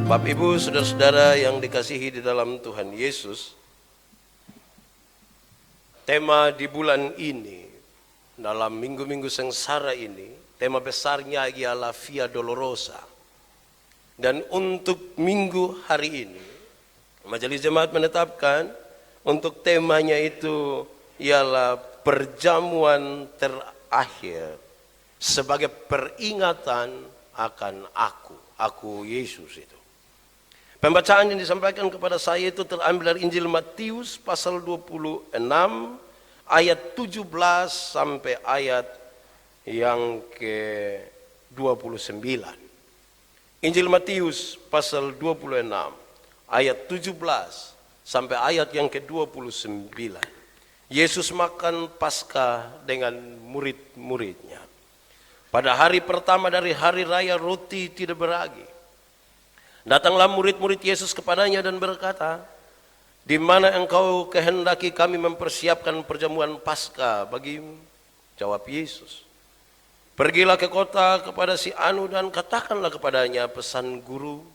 Bapak Ibu, saudara-saudara yang dikasihi di dalam Tuhan Yesus, tema di bulan ini, dalam minggu-minggu sengsara ini, tema besarnya ialah Via Dolorosa. Dan untuk minggu hari ini, Majelis Jemaat menetapkan untuk temanya itu ialah perjamuan terakhir sebagai peringatan akan aku Yesus itu. Pembacaan yang disampaikan kepada saya itu terambil dari Injil Matius pasal 26 ayat 17 sampai ayat yang ke-29. Injil Matius pasal 26 ayat 17 sampai ayat yang ke-29. Yesus makan Paskah dengan murid-muridnya. Pada hari pertama dari hari raya roti tidak beragi, datanglah murid-murid Yesus kepadanya dan berkata, "Di mana engkau kehendaki kami mempersiapkan perjamuan Paskah bagimu?" Jawab Yesus, "Pergilah ke kota kepada si Anu dan katakanlah kepadanya, pesan guru,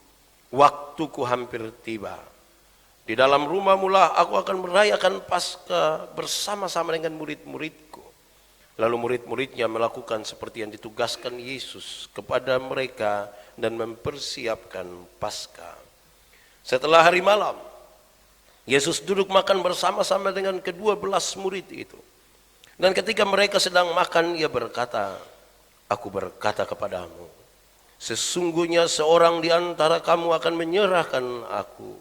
waktuku hampir tiba. Di dalam rumahmu lah aku akan merayakan Paskah bersama-sama dengan murid-muridku." Lalu murid-muridnya melakukan seperti yang ditugaskan Yesus kepada mereka dan mempersiapkan Paskah. Setelah hari malam, Yesus duduk makan bersama-sama dengan ke-12 murid itu. Dan ketika mereka sedang makan, ia berkata, "Aku berkata kepadamu, sesungguhnya seorang di antara kamu akan menyerahkan aku."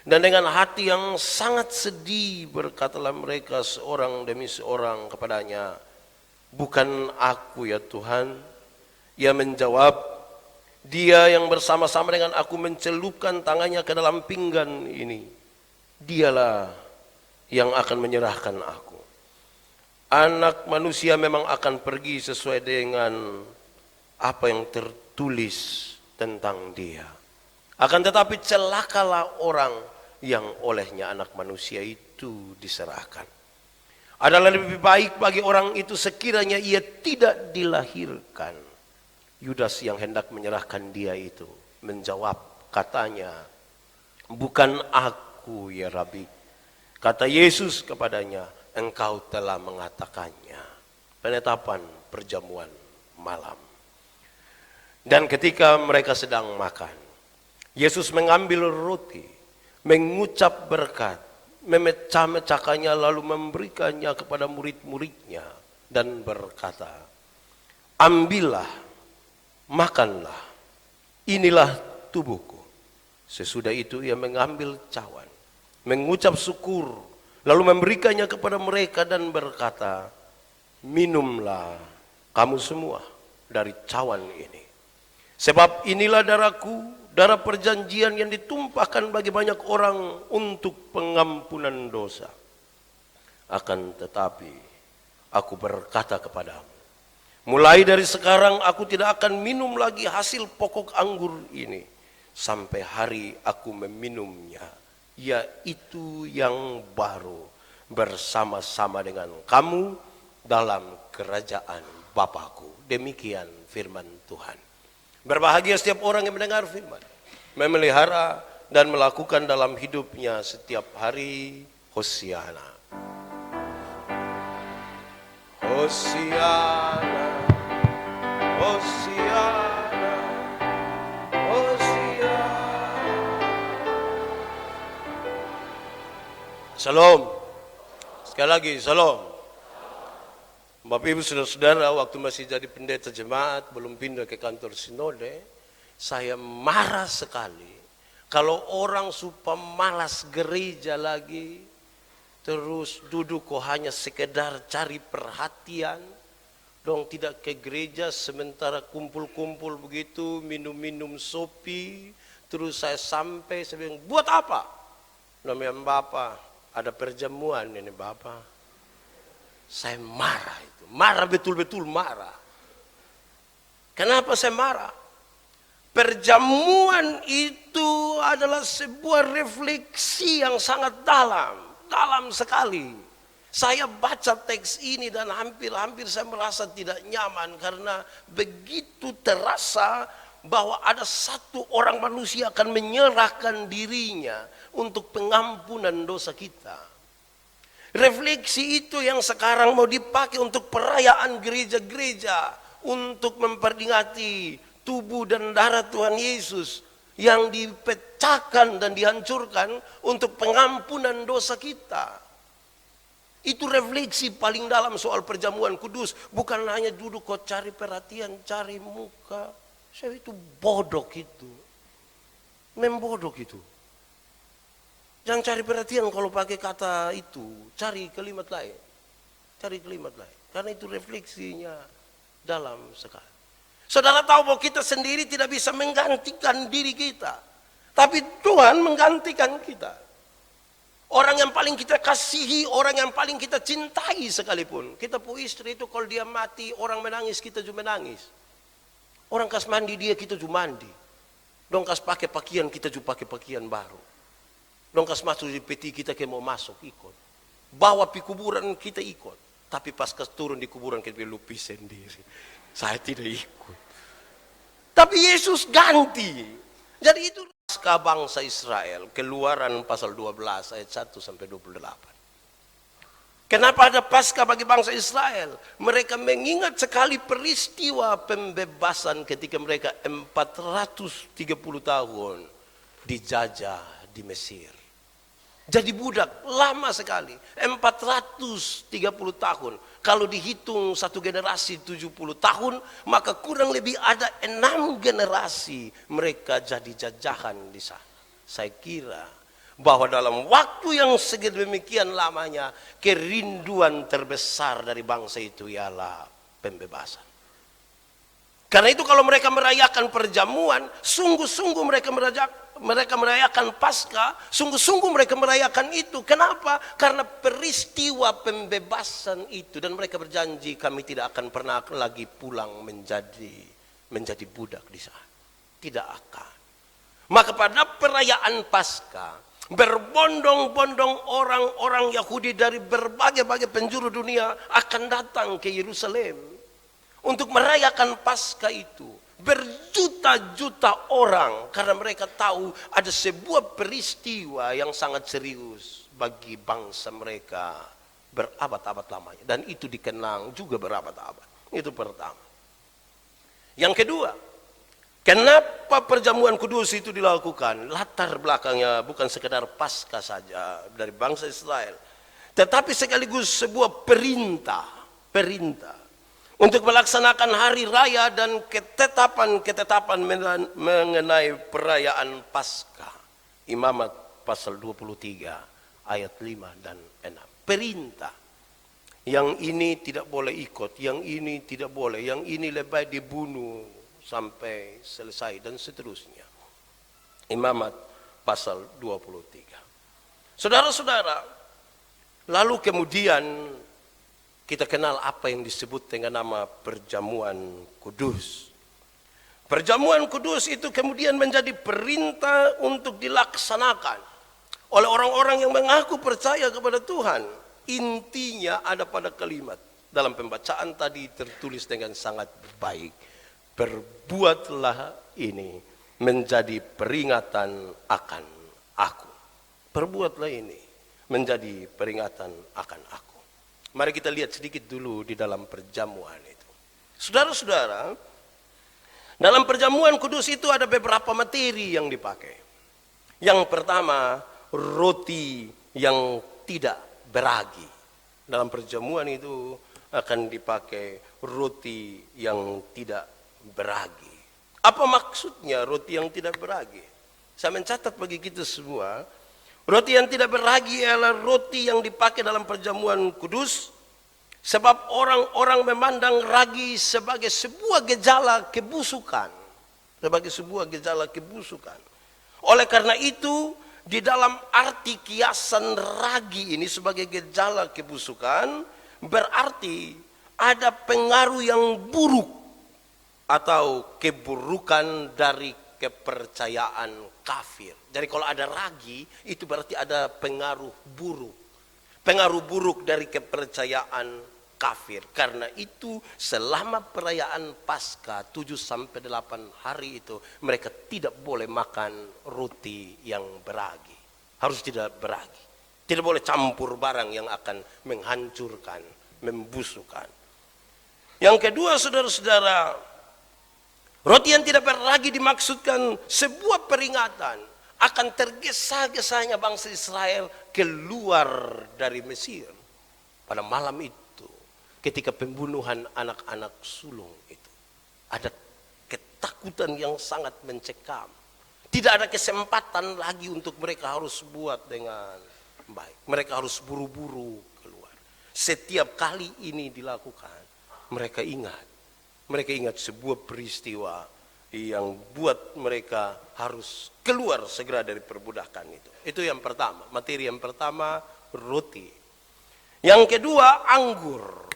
Dan dengan hati yang sangat sedih berkatalah mereka seorang demi seorang kepadanya, "Bukan aku ya Tuhan." Ia menjawab, "Dia yang bersama-sama dengan aku mencelupkan tangannya ke dalam pinggan ini, dialah yang akan menyerahkan aku. Anak manusia memang akan pergi sesuai dengan apa yang tertulis tentang dia. Akan tetapi celakalah orang yang olehnya anak manusia itu diserahkan. Adalah lebih baik bagi orang itu sekiranya ia tidak dilahirkan." Yudas yang hendak menyerahkan dia itu menjawab, katanya, "Bukan aku ya Rabi." Kata Yesus kepadanya, "Engkau telah mengatakannya." Penetapan perjamuan malam. Dan ketika mereka sedang makan, Yesus mengambil roti, mengucap berkat, memecah-mecahkannya lalu memberikannya kepada murid-muridnya dan berkata, "Ambillah, makanlah, inilah tubuhku." Sesudah itu ia mengambil cawan, mengucap syukur, lalu memberikannya kepada mereka dan berkata, "Minumlah kamu semua dari cawan ini. Sebab inilah darahku, darah perjanjian yang ditumpahkan bagi banyak orang untuk pengampunan dosa. Akan tetapi aku berkata kepadamu, mulai dari sekarang aku tidak akan minum lagi hasil pokok anggur ini sampai hari aku meminumnya, yaitu yang baru bersama-sama dengan kamu dalam kerajaan Bapakku." Demikian firman Tuhan. Berbahagia setiap orang yang mendengar firman, memelihara dan melakukan dalam hidupnya setiap hari. Hosiana. Hosiana. Hosiana. Hosiana. Salam. Sekali lagi, salam. Bapak Ibu saudara-saudara, waktu masih jadi pendeta jemaat, belum pindah ke kantor sinode, saya marah sekali kalau orang supaya malas gereja lagi, terus duduk kok hanya sekedar cari perhatian, dong tidak ke gereja sementara kumpul-kumpul begitu, minum-minum sopi, terus saya bilang, "Buat apa?" Namanya Bapak, ada perjamuan ini Bapak. Saya marah itu, marah betul-betul marah. Kenapa saya marah? Perjamuan itu adalah sebuah refleksi yang sangat dalam sekali. Saya baca teks ini dan hampir saya merasa tidak nyaman karena begitu terasa bahwa ada satu orang manusia akan menyerahkan dirinya untuk pengampunan dosa kita. Refleksi itu yang sekarang mau dipakai untuk perayaan gereja-gereja, untuk memperingati tubuh dan darah Tuhan Yesus yang dipecahkan dan dihancurkan untuk pengampunan dosa kita. Itu refleksi paling dalam soal perjamuan kudus. Bukan hanya duduk kok cari perhatian, cari muka. Saya itu bodoh itu. Membodoh itu. Jangan cari perhatian kalau pakai kata itu. Cari kalimat lain. Cari kalimat lain. Karena itu refleksinya dalam sekali. Saudara tahu bahwa kita sendiri tidak bisa menggantikan diri kita. Tapi Tuhan menggantikan kita. Orang yang paling kita kasihi, orang yang paling kita cintai sekalipun. Kita punya istri itu kalau dia mati, orang menangis, kita juga menangis. Orang kas mandi dia, kita juga mandi. Dong kas pakai pakaian, kita juga pakai pakaian baru. Dong kas masuk di peti, kita kayak mau masuk, ikut. Bawa pi kuburan, kita ikut. Tapi pas kas turun di kuburan, kita lupa sendiri. Saya tidak ikut. Tapi Yesus ganti. Jadi itu Paskah bangsa Israel, Keluaran pasal 12 ayat 1 sampai 28. Kenapa ada Paskah bagi bangsa Israel? Mereka mengingat sekali peristiwa pembebasan ketika mereka 430 tahun dijajah di Mesir. Jadi budak lama sekali, 430 tahun. Kalau dihitung satu generasi 70 tahun, maka kurang lebih ada 6 generasi mereka jadi jajahan di sana. Saya kira bahwa dalam waktu yang sedemikian lamanya, kerinduan terbesar dari bangsa itu ialah pembebasan. Karena itu kalau mereka merayakan perjamuan, sungguh-sungguh mereka merayakan Paskah, sungguh-sungguh mereka merayakan itu. Kenapa? Karena peristiwa pembebasan itu. Dan mereka berjanji kami tidak akan pernah lagi pulang menjadi budak di sana. Tidak akan. Maka pada perayaan Paskah, berbondong-bondong orang-orang Yahudi dari berbagai-bagai penjuru dunia akan datang ke Yerusalem untuk merayakan Paskah itu. Berjuta-juta orang karena mereka tahu ada sebuah peristiwa yang sangat serius bagi bangsa mereka berabad-abad lamanya. Dan itu dikenang juga berabad-abad. Itu pertama. Yang kedua, kenapa perjamuan kudus itu dilakukan? Latar belakangnya bukan sekedar Paskah saja dari bangsa Israel, tetapi sekaligus sebuah perintah untuk melaksanakan hari raya dan ketetapan mengenai perayaan Paskah. Imamat pasal 23 ayat 5 dan 6. Perintah. Yang ini tidak boleh ikut, yang ini tidak boleh, yang ini lebih dibunuh sampai selesai dan seterusnya. Imamat pasal 23. Saudara-saudara, lalu kemudian kita kenal apa yang disebut dengan nama perjamuan kudus. Perjamuan kudus itu kemudian menjadi perintah untuk dilaksanakan oleh orang-orang yang mengaku percaya kepada Tuhan. Intinya ada pada kalimat. Dalam pembacaan tadi tertulis dengan sangat baik. Perbuatlah ini menjadi peringatan akan aku. Perbuatlah ini menjadi peringatan akan aku. Mari kita lihat sedikit dulu di dalam perjamuan itu. Saudara-saudara, dalam perjamuan kudus itu ada beberapa materi yang dipakai. Yang pertama, roti yang tidak beragi. Dalam perjamuan itu akan dipakai roti yang tidak beragi. Apa maksudnya roti yang tidak beragi? Saya mencatat bagi kita semua, roti yang tidak beragi adalah roti yang dipakai dalam perjamuan kudus, sebab orang-orang memandang ragi sebagai sebuah gejala kebusukan. Sebagai sebuah gejala kebusukan. Oleh karena itu, di dalam arti kiasan ragi ini sebagai gejala kebusukan, berarti ada pengaruh yang buruk atau keburukan dari kepercayaan kafir. Jadi kalau ada ragi, itu berarti ada pengaruh buruk. Pengaruh buruk dari kepercayaan kafir. Karena itu selama perayaan Paskah 7-8 hari itu mereka tidak boleh makan roti yang beragi. Harus tidak beragi. Tidak boleh campur barang yang akan menghancurkan, membusukkan. Yang kedua, saudara-saudara, roti yang tidak beragi dimaksudkan sebuah peringatan akan tergesa-gesanya bangsa Israel keluar dari Mesir. Pada malam itu, ketika pembunuhan anak-anak sulung itu, ada ketakutan yang sangat mencekam. Tidak ada kesempatan lagi untuk mereka harus buat dengan baik. Mereka harus buru-buru keluar. Setiap kali ini dilakukan, mereka ingat sebuah peristiwa yang buat mereka harus keluar segera dari perbudakan itu. Itu yang pertama, materi yang pertama, roti. Yang kedua, anggur.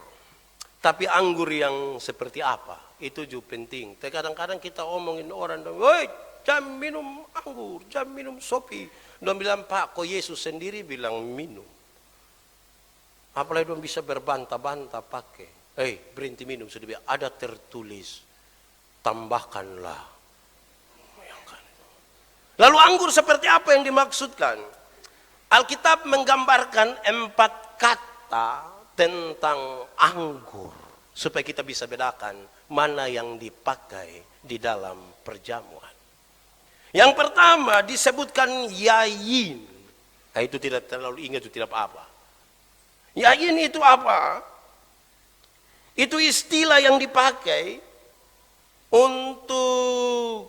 Tapi anggur yang seperti apa? Itu juga penting. Kadang-kadang kita omongin orang, "Woi, jangan minum anggur, jangan minum sopi." Dia bilang, "Pak, kok Yesus sendiri bilang minum?" Apalagi dia bisa berbantah-bantah pakai. Berhenti minum, sudah ada tertulis, tambahkanlah. Lalu anggur seperti apa yang dimaksudkan? Alkitab menggambarkan 4 kata tentang anggur supaya kita bisa bedakan mana yang dipakai di dalam perjamuan. Yang pertama disebutkan yayin. Nah, itu tidak terlalu ingat, itu tidak apa-apa. Yayin itu apa? Itu istilah yang dipakai untuk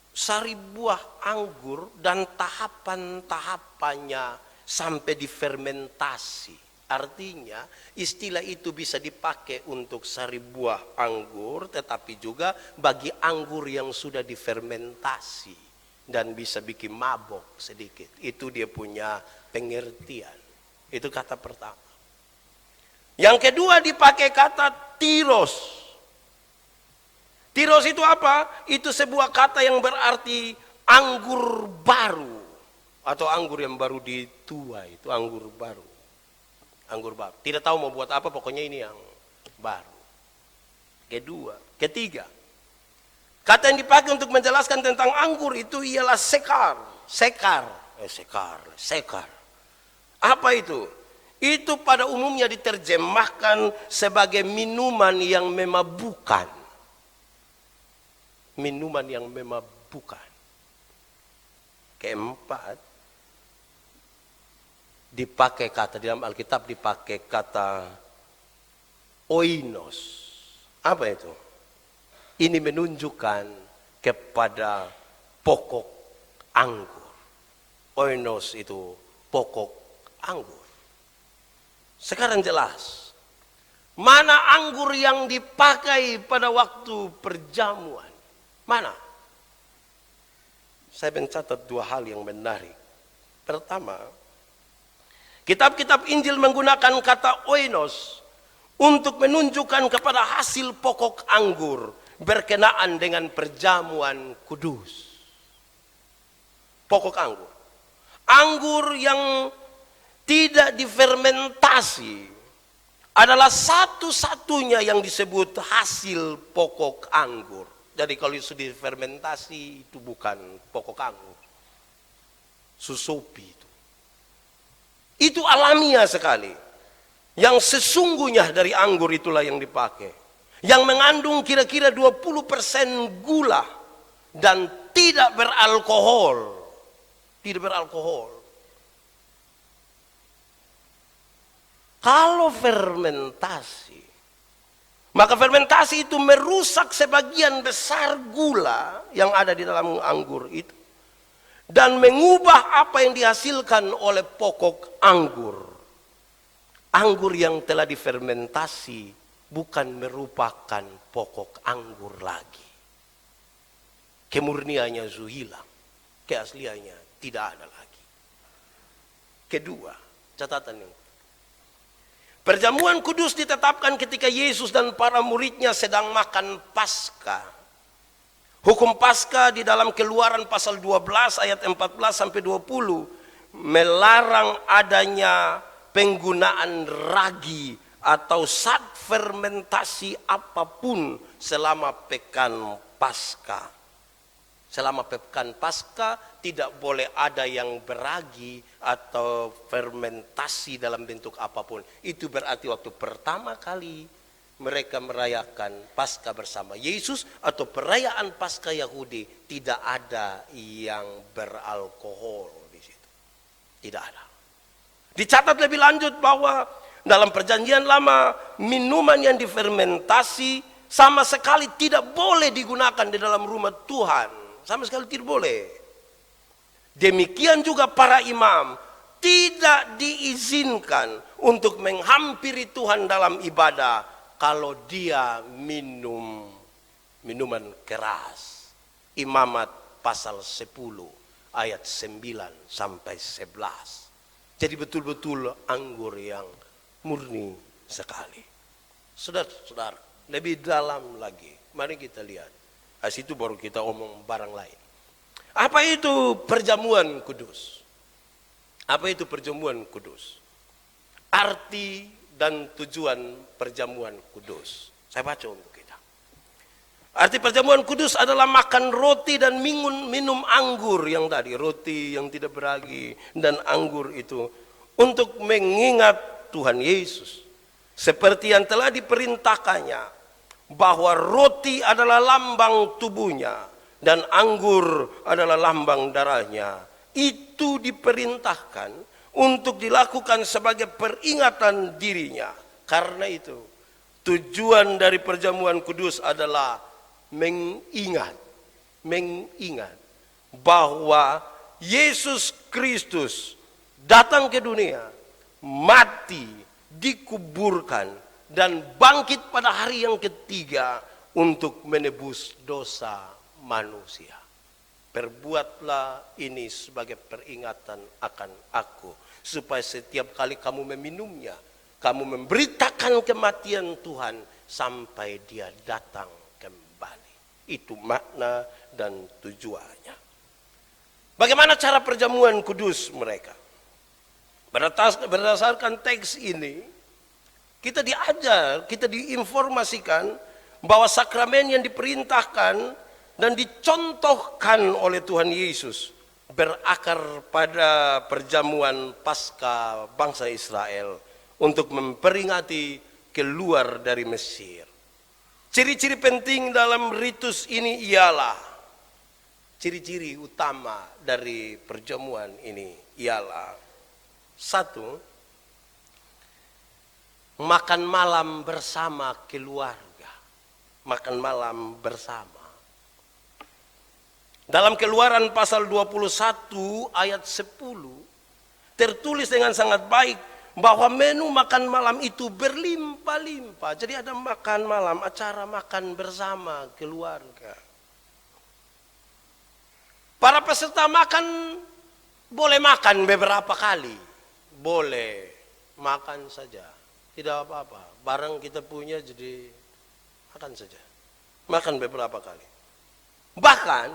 sari buah anggur dan tahapan-tahapannya sampai difermentasi. Artinya istilah itu bisa dipakai untuk sari buah anggur, tetapi juga bagi anggur yang sudah difermentasi dan bisa bikin mabok sedikit. Itu dia punya pengertian. Itu kata pertama. Yang kedua dipakai kata tiros. Tiros itu apa? Itu sebuah kata yang berarti anggur baru. Atau anggur yang baru dituai, itu anggur baru. Anggur baru. Tidak tahu mau buat apa, pokoknya ini yang baru. Ketiga. Kata yang dipakai untuk menjelaskan tentang anggur itu ialah sekar. Sekar. Apa itu? Itu pada umumnya diterjemahkan sebagai minuman yang memabukkan. Minuman yang memabukkan. Keempat, dipakai kata, di dalam Alkitab dipakai kata oinos. Apa itu? Ini menunjukkan kepada pokok anggur. Oinos itu pokok anggur. Sekarang jelas, mana anggur yang dipakai pada waktu perjamuan? Mana? Saya mencatat 2 hal yang menarik. Pertama, kitab-kitab Injil menggunakan kata oinos untuk menunjukkan kepada hasil pokok anggur berkenaan dengan perjamuan kudus. Pokok anggur. Anggur yang tidak difermentasi adalah satu-satunya yang disebut hasil pokok anggur. Jadi kalau sudah difermentasi itu bukan pokok anggur. Susopi itu. Itu alamiah sekali. Yang sesungguhnya dari anggur itulah yang dipakai. Yang mengandung kira-kira 20% gula dan tidak beralkohol. Tidak beralkohol. Kalau fermentasi, maka fermentasi itu merusak sebagian besar gula yang ada di dalam anggur itu. Dan mengubah apa yang dihasilkan oleh pokok anggur. Anggur yang telah difermentasi bukan merupakan pokok anggur lagi. Kemurniannya hilang. Keasliannya tidak ada lagi. Kedua, catatan ini. Perjamuan kudus ditetapkan ketika Yesus dan para muridnya sedang makan Paskah. Hukum Paskah di dalam Keluaran pasal 12 ayat 14 sampai 20 melarang adanya penggunaan ragi atau saat fermentasi apapun selama pekan Paskah. Selama pekan Paskah tidak boleh ada yang beragi atau fermentasi dalam bentuk apapun. Itu berarti waktu pertama kali mereka merayakan Paskah bersama Yesus atau perayaan Paskah Yahudi, tidak ada yang beralkohol di situ. Tidak ada. Dicatat lebih lanjut bahwa dalam Perjanjian Lama minuman yang difermentasi sama sekali tidak boleh digunakan di dalam rumah Tuhan. Sama sekali tidak boleh. Demikian juga para imam tidak diizinkan untuk menghampiri Tuhan dalam ibadah kalau dia minum minuman keras. Imamat pasal 10 ayat 9 sampai 11. Jadi betul-betul anggur yang murni sekali. Saudara-saudara, lebih dalam lagi, mari kita lihat. Dari situ baru kita omong barang lain. Apa itu perjamuan kudus? Apa itu perjamuan kudus? Arti dan tujuan perjamuan kudus. Saya baca untuk kita. Arti perjamuan kudus adalah makan roti dan minum anggur yang tadi. Roti yang tidak beragi dan anggur itu untuk mengingat Tuhan Yesus. Seperti yang telah diperintahkannya. Bahwa roti adalah lambang tubuhnya dan anggur adalah lambang darahnya. Itu diperintahkan untuk dilakukan sebagai peringatan dirinya. Karena itu tujuan dari perjamuan kudus adalah mengingat bahwa Yesus Kristus datang ke dunia, mati, dikuburkan, dan bangkit pada hari yang ketiga untuk menebus dosa manusia. Perbuatlah ini sebagai peringatan akan aku, supaya setiap kali kamu meminumnya, kamu memberitakan kematian Tuhan sampai dia datang kembali. Itu makna dan tujuannya. Bagaimana cara perjamuan kudus mereka? Berdasarkan teks ini, kita diajar, kita diinformasikan bahwa sakramen yang diperintahkan dan dicontohkan oleh Tuhan Yesus berakar pada perjamuan Paskah bangsa Israel untuk memperingati keluar dari Mesir. Ciri-ciri penting dalam ritus ini ialah, ciri-ciri utama dari perjamuan ini ialah, satu, makan malam bersama keluarga. Makan malam bersama. Dalam Keluaran pasal 21 ayat 10 tertulis dengan sangat baik bahwa menu makan malam itu berlimpah-limpah. Jadi ada makan malam, acara makan bersama keluarga. Para peserta makan boleh makan beberapa kali. Boleh makan saja. Tidak apa-apa, barang kita punya jadi makan saja. Makan beberapa kali. Bahkan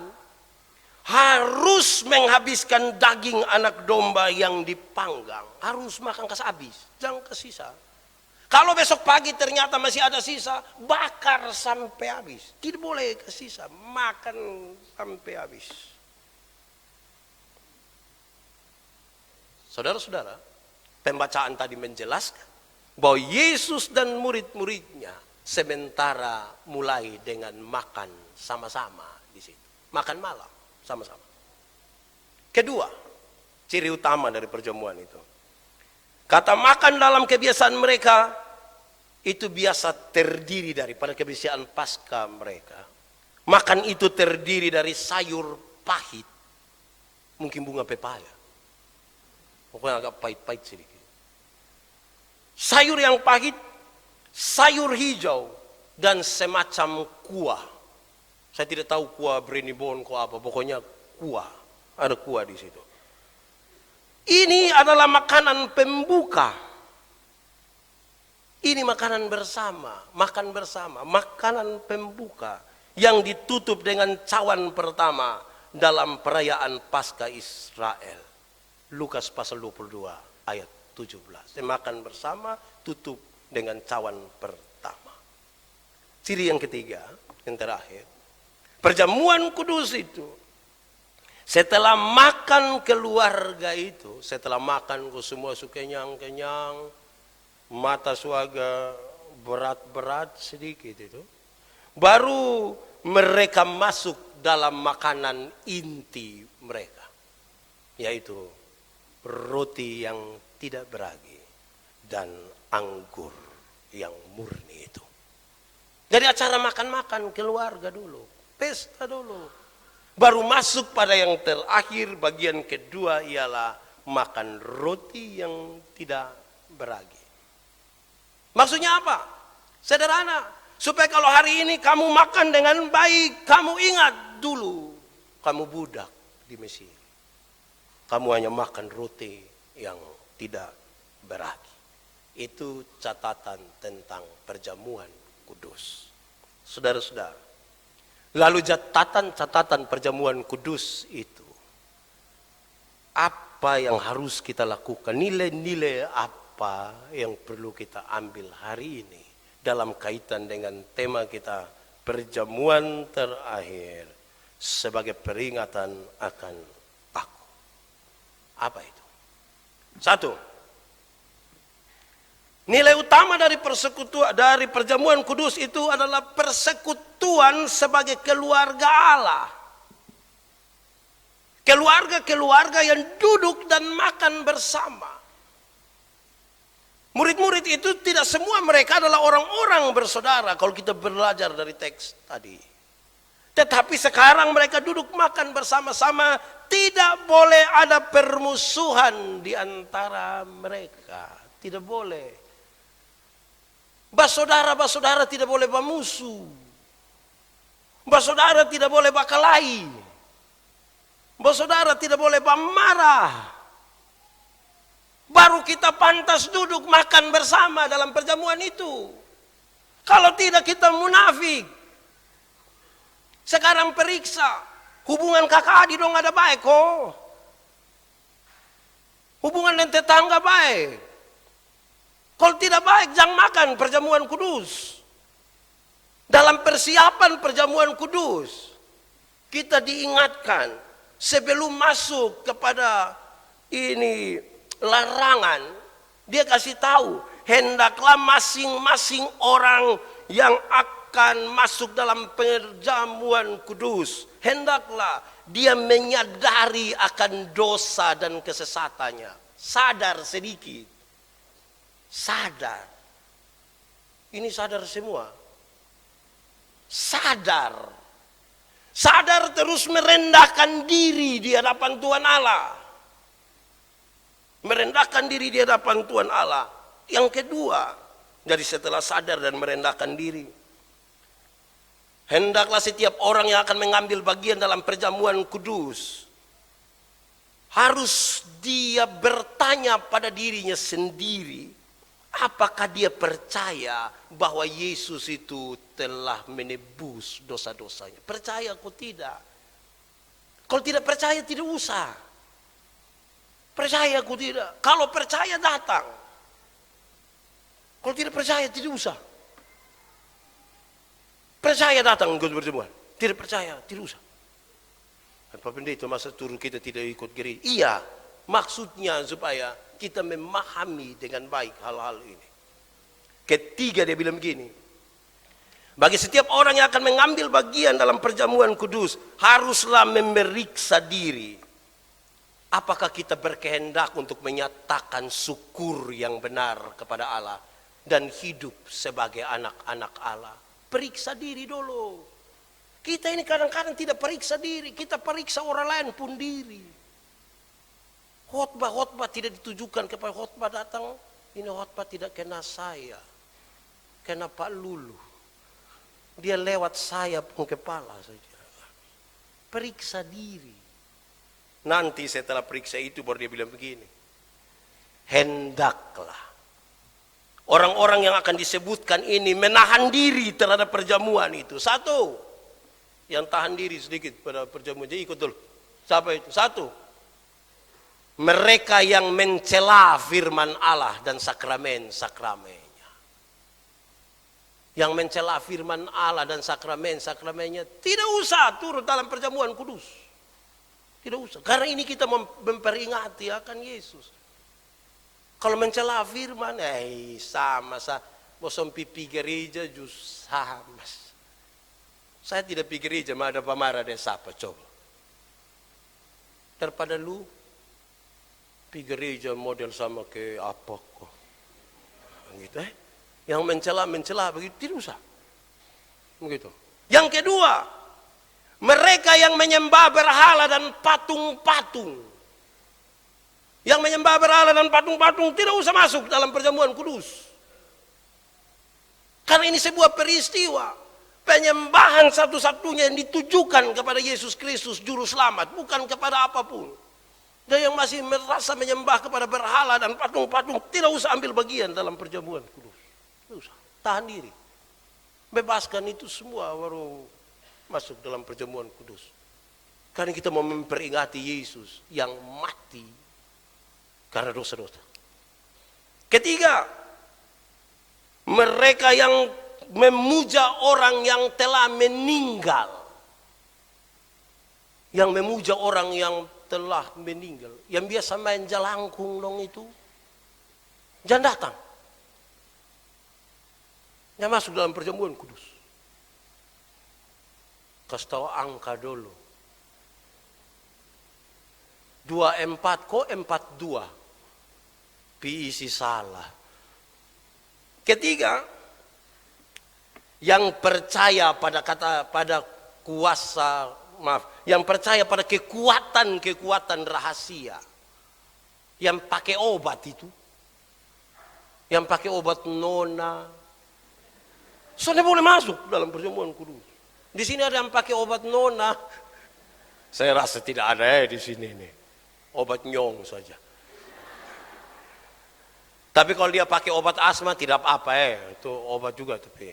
harus menghabiskan daging anak domba yang dipanggang. Harus makan habis, jangan kesisa. Kalau besok pagi ternyata masih ada sisa, bakar sampai habis. Tidak boleh kesisa, makan sampai habis. Saudara-saudara, pembacaan tadi menjelaskan bahwa Yesus dan murid-muridnya sementara mulai dengan makan sama-sama di situ. Makan malam sama-sama. Kedua, ciri utama dari perjamuan itu. Kata makan dalam kebiasaan mereka itu biasa terdiri daripada kebiasaan Paskah mereka. Makan itu terdiri dari sayur pahit. Mungkin bunga pepaya. Pokoknya agak pahit-pahit sedikit. Sayur yang pahit, sayur hijau, dan semacam kuah. Saya tidak tahu kuah brenibon, kuah apa, pokoknya kuah. Ada kuah di situ. Ini adalah makanan pembuka. Ini makanan bersama, makan bersama, makanan pembuka yang ditutup dengan cawan pertama dalam perayaan Paskah Israel. Lukas pasal 22 ayat 17. Makan bersama, tutup dengan cawan pertama. Ciri yang ketiga, yang terakhir, perjamuan kudus itu setelah makan keluarga itu, setelah makan kau semua suka kenyang-kenyang, mata suaga berat-berat sedikit itu, baru mereka masuk dalam makanan inti mereka, yaitu roti yang tidak beragi dan anggur yang murni itu. Jadi acara makan-makan keluarga dulu, pesta dulu, baru masuk pada yang terakhir. Bagian kedua ialah makan roti yang tidak beragi. Maksudnya apa? Sederhana, supaya kalau hari ini kamu makan dengan baik, kamu ingat dulu kamu budak di Mesir. Kamu hanya makan roti yang tidak beragi. Itu catatan tentang perjamuan kudus. Saudara-saudara, lalu catatan perjamuan kudus itu, apa yang harus kita lakukan? Nilai-nilai apa yang perlu kita ambil hari ini dalam kaitan dengan tema kita, perjamuan terakhir sebagai peringatan akan aku. Apa itu? Satu, nilai utama dari persekutuan, dari perjamuan kudus itu adalah persekutuan sebagai keluarga Allah. Keluarga-keluarga yang duduk dan makan bersama. Murid-murid itu tidak semua mereka adalah orang-orang bersaudara kalau kita belajar dari teks tadi. Tetapi sekarang mereka duduk makan bersama-sama, tidak boleh ada permusuhan di antara mereka. Tidak boleh. Bersaudara tidak boleh bermusuh. Bersaudara tidak boleh berkelahi. Bersaudara tidak boleh bermarah. Baru kita pantas duduk makan bersama dalam perjamuan itu. Kalau tidak kita munafik. Sekarang periksa, hubungan kakak adik dong ada baik kok. Hubungan dengan tetangga baik. Kalau tidak baik jangan makan perjamuan kudus. Dalam persiapan perjamuan kudus, kita diingatkan sebelum masuk kepada ini larangan, dia kasih tahu, hendaklah masing-masing orang yang akan masuk dalam perjamuan kudus, hendaklah dia menyadari akan dosa dan kesesatannya. Sadar sedikit. Sadar. Ini sadar semua. Sadar. Sadar terus merendahkan diri di hadapan Tuhan Allah. Merendahkan diri di hadapan Tuhan Allah. Yang kedua, jadi setelah sadar dan merendahkan diri, hendaklah setiap orang yang akan mengambil bagian dalam perjamuan kudus, harus dia bertanya pada dirinya sendiri, apakah dia percaya bahwa Yesus itu telah menebus dosa-dosanya? Percaya atau tidak? Kalau tidak percaya tidak usah. Percaya atau tidak? Kalau percaya datang. Kalau tidak percaya tidak usah. Percaya datang ikut pertemuan. Tidak percaya tidak usah. Pak Pendeta, masa turun kita tidak ikut gereja? Iya, maksudnya supaya kita memahami dengan baik hal-hal ini. Ketiga dia bilang begini, bagi setiap orang yang akan mengambil bagian dalam perjamuan kudus, haruslah memeriksa diri. Apakah kita berkehendak untuk menyatakan syukur yang benar kepada Allah dan hidup sebagai anak-anak Allah? Periksa diri dulu. Kita ini kadang-kadang tidak periksa diri, kita periksa orang lain pun diri. Khotbah tidak ditujukan kepada khotbah datang, ini khotbah tidak kena saya, kena Pak Lulu. Dia lewat saya pun kepala saja. Periksa diri. Nanti setelah periksa itu baru dia bilang begini, hendaklah orang-orang yang akan disebutkan ini menahan diri terhadap perjamuan itu. Satu, yang tahan diri sedikit pada perjamuan, jadi ikut dulu. Siapa itu? Satu, mereka yang mencela firman Allah dan sakramen-sakramennya. yang mencela firman Allah dan sakramennya tidak usah turut dalam perjamuan kudus. Tidak usah. Karena ini kita memperingati akan Yesus. Kalau mencela firman, sama. Bosom pipi gereja just sama. Saya tidak pergi gereja, ada pamarah deh siapa coba. Daripada lu pergi gereja model sama ke apa kok. Gitu Yang mencela begitu tidak usah. Begitu. Yang kedua, mereka yang menyembah berhala dan patung-patung. Yang menyembah berhala dan patung-patung tidak usah masuk dalam perjamuan kudus. Karena ini sebuah peristiwa penyembahan satu-satunya yang ditujukan kepada Yesus Kristus juru selamat, bukan kepada apapun. Dan yang masih merasa menyembah kepada berhala dan patung-patung tidak usah ambil bagian dalam perjamuan kudus. Tidak usah, tahan diri. Bebaskan itu semua baru masuk dalam perjamuan kudus. Karena kita mau memperingati Yesus yang mati karena dosa-dosa. Ketiga, mereka yang memuja orang yang telah meninggal. Yang memuja orang yang telah meninggal. Yang biasa main jalangkung dong itu. Jangan datang. Yang masuk dalam perjamuan kudus. Kasih tahu angka dulu. 24 kok 42. Isi salah. Ketiga, yang percaya pada kuasa, yang percaya pada kekuatan rahasia, yang pakai obat itu, yang pakai obat nona, soalnya boleh masuk dalam perjamuan kudus. Di sini ada yang pakai obat nona, saya rasa tidak ada di sini nih, obat nyong saja. Tapi kalau dia pakai obat asma tidak apa-apa itu obat juga tapi.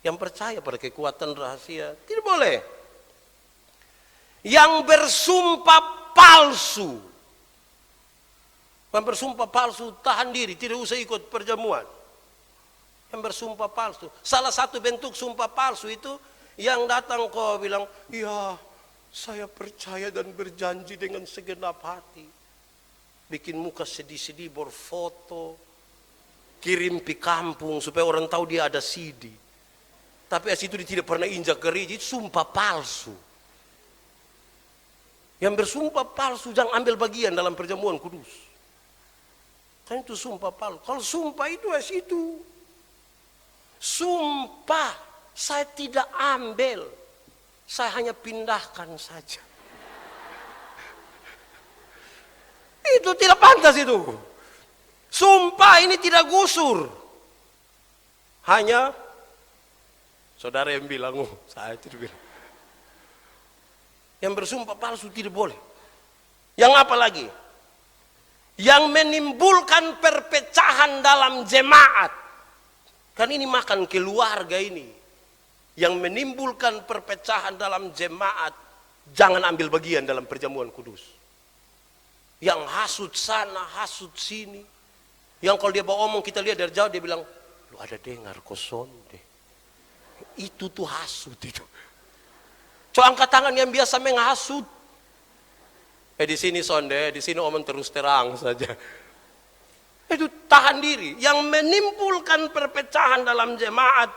Yang percaya pada kekuatan rahasia tidak boleh. Yang bersumpah palsu. Yang bersumpah palsu tahan diri, tidak usah ikut perjamuan. Yang bersumpah palsu. Salah satu bentuk sumpah palsu itu yang datang kau bilang, "Ya, saya percaya dan berjanji dengan segenap hati." Bikin muka sedih-sedih, berfoto, kirim di kampung supaya orang tahu dia ada CD. Tapi itu dia tidak pernah injak gereja, itu sumpah palsu. Yang bersumpah palsu jangan ambil bagian dalam perjamuan kudus. Kan itu sumpah palsu. Kalau sumpah itu itu. Sumpah saya tidak ambil, saya hanya pindahkan saja. Itu tidak pantas itu. Sumpah ini tidak gusur. Hanya saudara yang bilang, saya tidak bilang. Yang bersumpah palsu tidak boleh. Yang apa lagi? Yang menimbulkan perpecahan dalam jemaat. Kan ini makan keluarga ini. Yang menimbulkan perpecahan dalam jemaat. Jangan ambil bagian dalam perjamuan kudus. Yang hasut sana, hasut sini. Yang kalau dia bawa omong kita lihat dari jauh dia bilang, lu ada dengar kosong deh. Itu tuh hasut itu. Coba angkat tangan yang biasa menghasut. Di sini sonde, di sini omong terus terang saja. Itu tahan diri. Yang menimbulkan perpecahan dalam jemaat,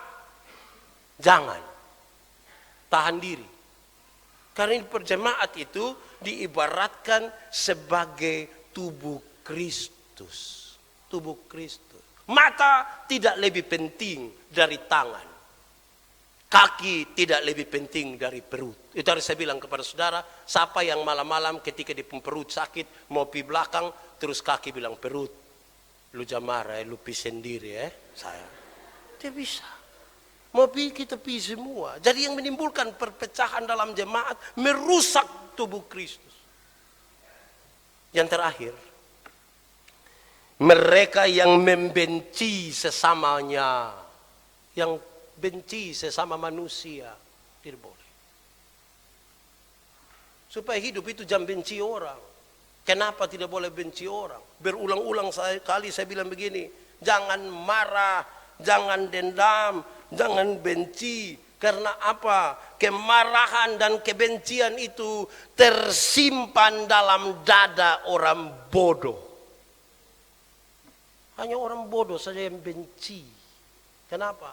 jangan. Tahan diri. Karena perjemaat itu diibaratkan sebagai tubuh Kristus. Tubuh Kristus. Mata tidak lebih penting dari tangan. Kaki tidak lebih penting dari perut. Itu harus saya bilang kepada saudara, siapa yang malam-malam ketika di perut sakit, mau pi belakang, terus kaki bilang perut. Lu jamara, lu pi sendiri saya. Tidak bisa. Mau pi kita pi semua. Jadi yang menimbulkan perpecahan dalam jemaat, merusak tubuh Kristus. Yang terakhir, mereka yang membenci sesamanya, yang benci sesama manusia, tidak boleh. Supaya hidup itu jangan benci orang. Kenapa tidak boleh benci orang? Berulang-ulang kali saya bilang begini, jangan marah jangan dendam, jangan benci. Karena apa? Kemarahan dan kebencian itu tersimpan dalam dada orang bodoh. Hanya orang bodoh saja yang benci. Kenapa?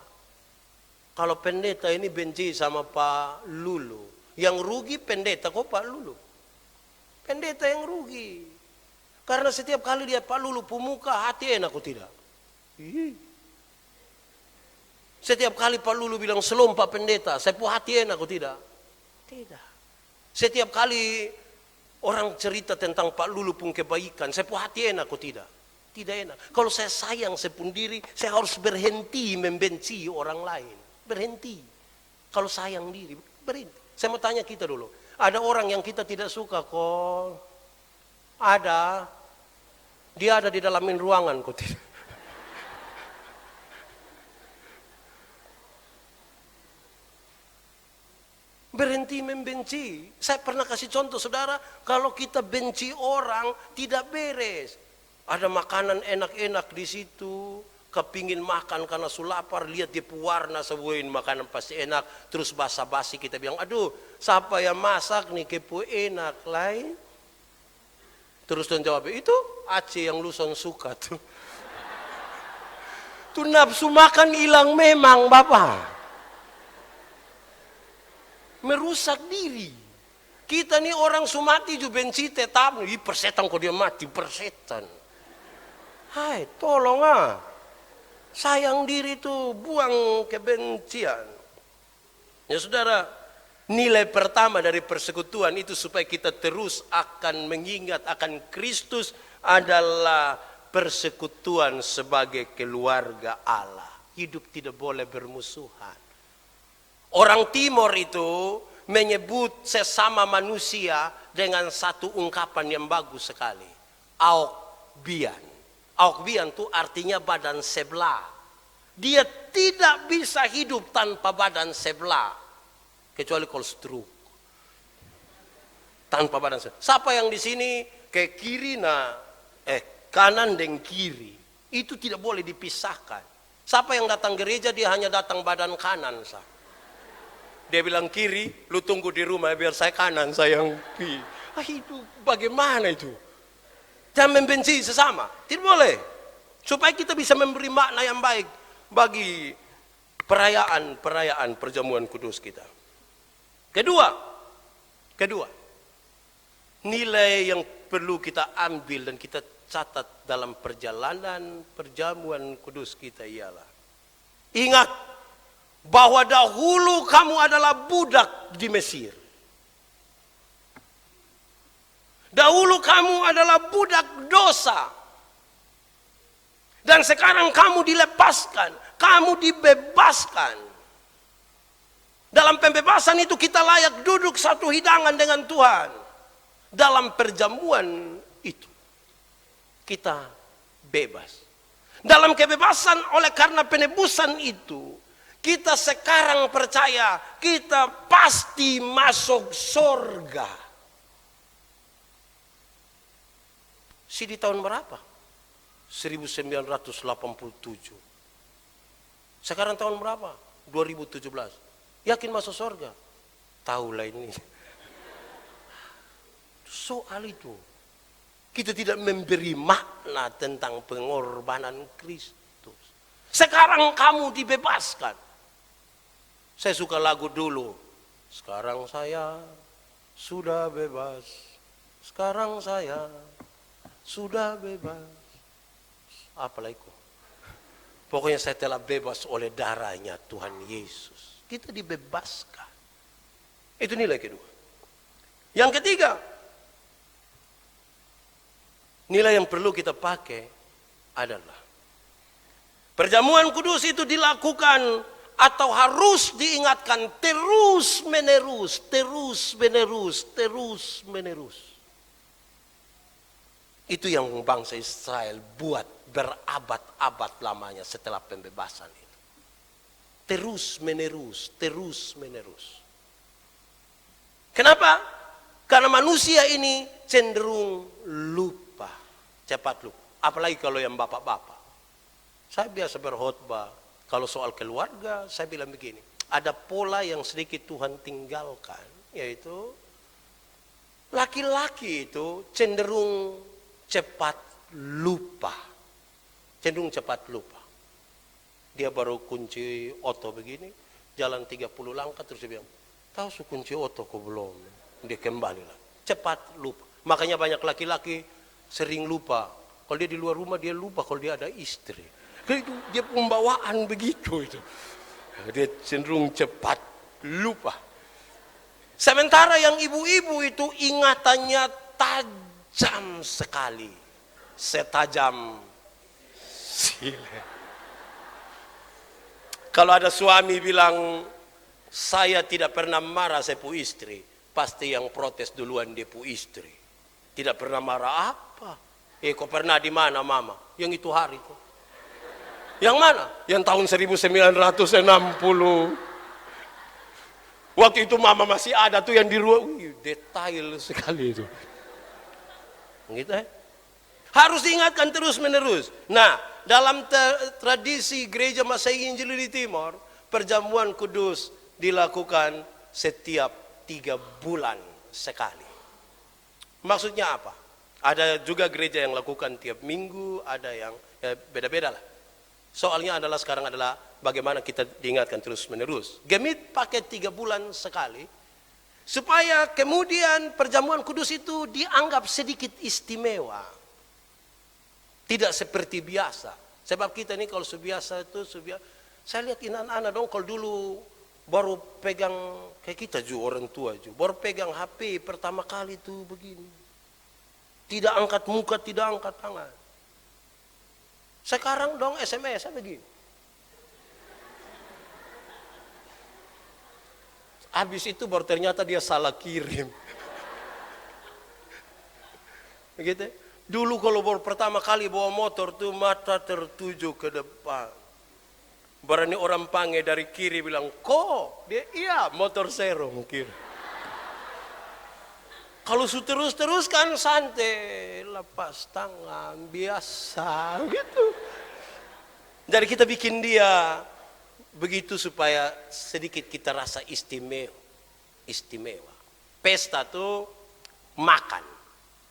Kalau pendeta ini benci sama Pak Lulu, yang rugi pendeta kok Pak Lulu. Pendeta yang rugi. Karena setiap kali lihat Pak Lulu pemuka, hati enak kok tidak? Setiap kali Pak Lulu bilang selom Pak Pendeta, saya puas hati enak kok tidak? Tidak. Setiap kali orang cerita tentang Pak Lulu pun kebaikan, saya puas hati enak kok tidak? Tidak enak. Kalau saya sayang saya pun diri, saya harus berhenti membenci orang lain. Berhenti. Kalau sayang diri, berhenti. Saya mau tanya kita dulu. Ada orang yang kita tidak suka kok. Ada. Dia ada di dalam ruangan kok tidak? Berhenti membenci. Saya pernah kasih contoh saudara, kalau kita benci orang tidak beres. Ada makanan enak-enak di situ, kepingin makan karena sulapar, lihat dia pewarna sebuah makanan pasti enak, terus basa-basi kita bilang, aduh, siapa yang masak nih kepo enak lain. Terus dia jawab, itu Aceh yang lu suka tuh. Tuh nafsu makan hilang memang Bapak. Merusak diri. Kita nih orang Sumati juga benci tetap. Ih persetan kok dia mati, persetan. Hai, tolong sayang diri itu buang kebencian. Ya saudara, nilai pertama dari persekutuan itu supaya kita terus akan mengingat akan Kristus adalah persekutuan sebagai keluarga Allah. Hidup tidak boleh bermusuhan. Orang Timur itu menyebut sesama manusia dengan satu ungkapan yang bagus sekali. Aokbian. Aokbian itu artinya badan sebelah. Dia tidak bisa hidup tanpa badan sebelah. Kecuali kalau stroke. Tanpa badan sebelah. Siapa yang di sini ke kiri kanan dan kiri. Itu tidak boleh dipisahkan. Siapa yang datang gereja dia hanya datang badan kanan sah. Dia bilang kiri, lu tunggu di rumah biar saya kanan, saya yang kiri. Itu bagaimana itu? Jangan membenci sesama. Tidak boleh. Supaya kita bisa memberi makna yang baik bagi perayaan perjamuan kudus kita. Kedua, nilai yang perlu kita ambil dan kita catat dalam perjalanan perjamuan kudus kita ialah, ingat bahwa dahulu kamu adalah budak di Mesir. Dahulu kamu adalah budak dosa. Dan sekarang kamu dilepaskan, kamu dibebaskan. Dalam pembebasan itu kita layak duduk satu hidangan dengan Tuhan. Dalam perjamuan itu kita bebas. Dalam kebebasan oleh karena penebusan itu, kita sekarang percaya kita pasti masuk surga. Di tahun berapa? 1987. Sekarang tahun berapa? 2017. Yakin masuk surga? Tahu lah ini. Soal itu. Kita tidak memberi makna tentang pengorbanan Kristus. Sekarang kamu dibebaskan. Saya suka lagu dulu. Sekarang saya sudah bebas. Sekarang saya sudah bebas. Apalagi kok. Pokoknya saya telah bebas oleh darahnya Tuhan Yesus. Kita dibebaskan. Itu nilai kedua. Yang ketiga, nilai yang perlu kita pakai adalah perjamuan kudus itu dilakukan atau harus diingatkan terus menerus. Itu yang bangsa Israel buat berabad-abad lamanya setelah pembebasan itu. Terus menerus. Kenapa? Karena manusia ini cenderung lupa. Cepat lupa. Apalagi kalau yang bapak-bapak. Saya biasa berkhotbah, Kalau soal keluarga, saya bilang begini, ada pola yang sedikit Tuhan tinggalkan, yaitu laki-laki itu cenderung cepat lupa. Cenderung cepat lupa. Dia baru kunci oto begini, jalan 30 langkah terus dia bilang, tahu su kunci oto kok belum? Dia kembali lah. Cepat lupa. Makanya banyak laki-laki sering lupa. Kalau dia di luar rumah dia lupa kalau dia ada istri. Itu dia pembawaan begitu itu. Dia cenderung cepat lupa. Sementara yang ibu-ibu itu ingatannya tajam sekali. Setajam silet. Kalau ada suami bilang, saya tidak pernah marah saya pu istri, pasti yang protes duluan dia pu istri. Tidak pernah marah apa? Kok pernah di mana mama? Yang itu hari itu. Yang mana? Yang tahun 1960. Waktu itu mama masih ada tuh yang di ruang. Detail sekali itu. Gitu ya. Harus diingatkan terus menerus. Nah, dalam tradisi gereja Masehi Injili di Timor, perjamuan kudus dilakukan setiap 3 bulan sekali. Maksudnya apa? Ada juga gereja yang lakukan tiap minggu, ada yang beda-beda lah. Soalnya adalah sekarang adalah bagaimana kita diingatkan terus menerus. Gemit pakai 3 bulan sekali, supaya kemudian perjamuan kudus itu dianggap sedikit istimewa. Tidak seperti biasa. Sebab kita ini kalau biasa itu, saya lihat anak-anak dong kalau dulu baru pegang, kayak kita juga orang tua juga, baru pegang HP pertama kali itu begini. Tidak angkat muka, tidak angkat tangan. Sekarang dong SMS begini. Habis itu baru ternyata dia salah kirim. Begitu. Dulu kalau baru pertama kali bawa motor tuh mata tertuju ke depan. Berani orang pange dari kiri bilang, kok? Dia iya motor serong kiri. Kalau terus kan santai, lepas tangan, biasa gitu. Jadi kita bikin dia begitu supaya sedikit kita rasa istimewa. Pesta tuh makan.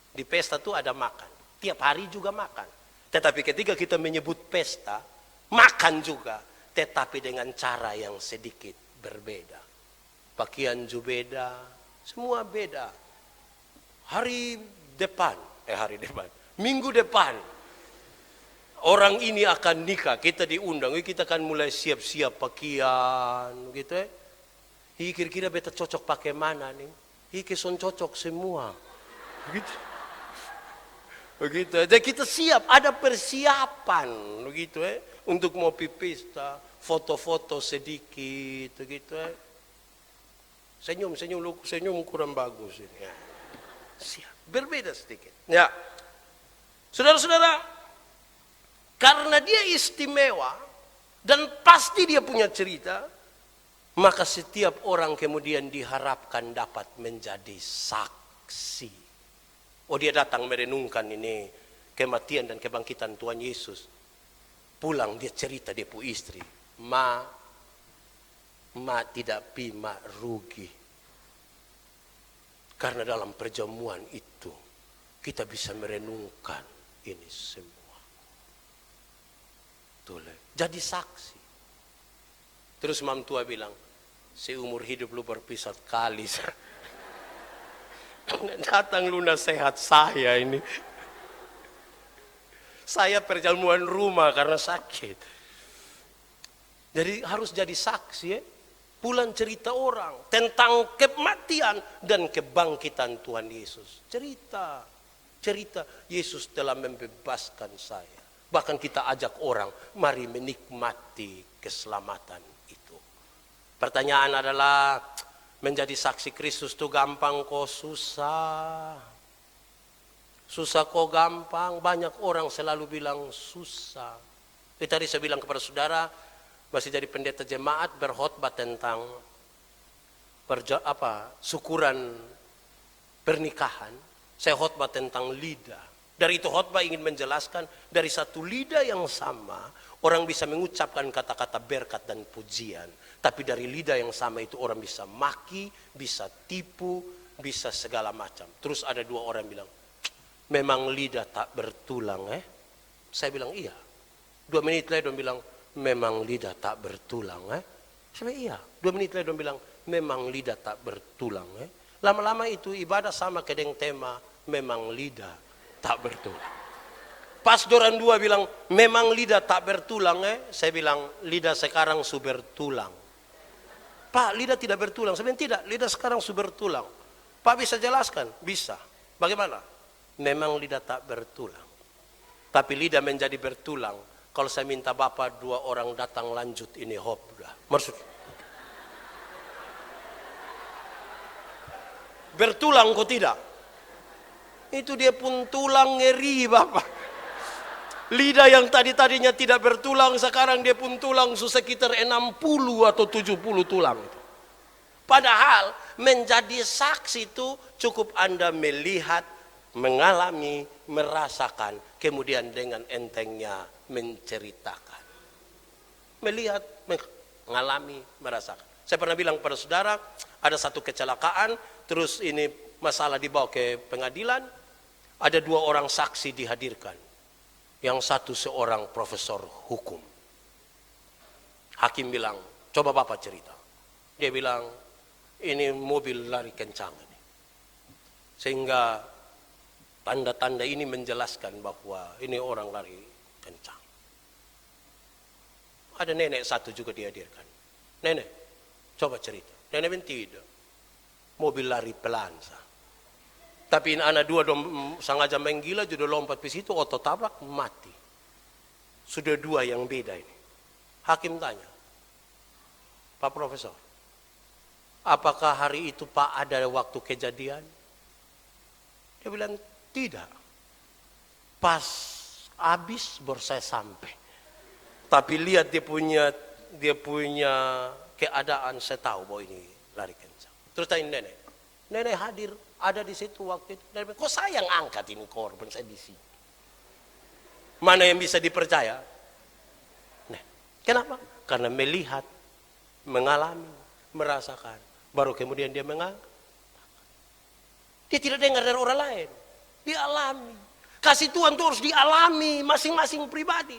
Di pesta tuh ada makan. Tiap hari juga makan. Tetapi ketika kita menyebut pesta, makan juga. Tetapi dengan cara yang sedikit berbeda. Pakaian juga beda. Semua beda. Minggu depan. Orang ini akan nikah. Kita diundang. Kita akan mulai siap-siap pakaian. Gitu ya. Kira-kira beta cocok pakai mana nih? Keson cocok semua. Begitu. Begitu. Jadi kita siap, ada persiapan begitu untuk mau pesta, foto-foto sedikit begitu Senyum kurang bagus ini. Ya. Siap, berbeda sedikit. Ya. Saudara-saudara, karena dia istimewa dan pasti dia punya cerita, maka setiap orang kemudian diharapkan dapat menjadi saksi. Oh, dia datang merenungkan ini kematian dan kebangkitan Tuhan Yesus. Pulang dia cerita dia pu istri. Ma tidak pima rugi. Karena dalam perjamuan itu kita bisa merenungkan ini semua. Tuh, jadi saksi. Terus mam tua bilang, seumur hidup lu berpisah kali. Datang lu nasihat saya ini. Saya perjamuan rumah karena sakit. Jadi harus jadi saksi ya. Pulang cerita orang tentang kematian dan kebangkitan Tuhan Yesus. Cerita Yesus telah membebaskan saya. Bahkan kita ajak orang, mari menikmati keselamatan itu. Pertanyaan adalah, menjadi saksi Kristus itu gampang kok susah? Susah kok gampang? Banyak orang selalu bilang susah. Tadi saya bilang kepada saudara, masih jadi pendeta jemaat berkhotbah tentang syukuran pernikahan. Saya khotbah tentang lidah. Dari itu khotbah ingin menjelaskan, dari satu lidah yang sama, orang bisa mengucapkan kata-kata berkat dan pujian. Tapi dari lidah yang sama itu orang bisa maki, bisa tipu, bisa segala macam. Terus ada dua orang bilang, memang lidah tak bertulang Saya bilang iya. 2 menit lagi dia bilang, memang lidah tak bertulang Saya bilang iya. 2 menit lagi dia bilang, memang lidah tak bertulang Lama-lama itu ibadah sama ke dengan tema, memang lidah tak bertulang. Pas dorang dua bilang, memang lidah tak bertulang saya bilang, lidah sekarang sudah bertulang. Pak, lidah tidak bertulang. Saya bilang, tidak, lidah sekarang sudah bertulang. Pak bisa jelaskan? Bisa. Bagaimana? Memang lidah tak bertulang. Tapi lidah menjadi bertulang kalau saya minta Bapak 2 orang datang lanjut ini khotbah. Maksud bertulang kok tidak? Itu dia pun tulang ngeri Bapak. Lidah yang tadinya tidak bertulang, sekarang dia pun tulang sekitar 60 atau 70 tulang. Padahal menjadi saksi itu cukup Anda melihat, mengalami, merasakan, kemudian dengan entengnya menceritakan. Melihat, mengalami, merasakan. Saya pernah bilang pada saudara, ada satu kecelakaan, terus ini masalah dibawa ke pengadilan, ada 2 orang saksi dihadirkan. Yang satu seorang profesor hukum. Hakim bilang, coba Bapak cerita. Dia bilang, ini mobil lari kencang. Sehingga tanda-tanda ini menjelaskan bahwa ini orang lari kencang. Ada nenek satu juga dihadirkan. Nenek, coba cerita. Nenek bilang tidak. Mobil lari pelan. Tapi anak 2 sengaja main gila, sudah lompat ke situ, otot tabrak, mati. Sudah 2 yang beda ini. Hakim tanya, Pak Profesor, apakah hari itu Pak ada waktu kejadian? Dia bilang, tidak. Pas habis baru saya sampai. Tapi lihat dia punya keadaan, saya tahu bahwa ini lari kencang. Terus tanya nenek. Nenek hadir, ada di situ waktu itu. Nenek, kok saya yang angkat ini korban, saya di sini. Mana yang bisa dipercaya? Nah, kenapa? Karena melihat, mengalami, merasakan. Baru kemudian dia mengangkat. Dia tidak dengar dari orang lain. Dia alami. Kasih Tuhan itu harus dialami masing-masing pribadi.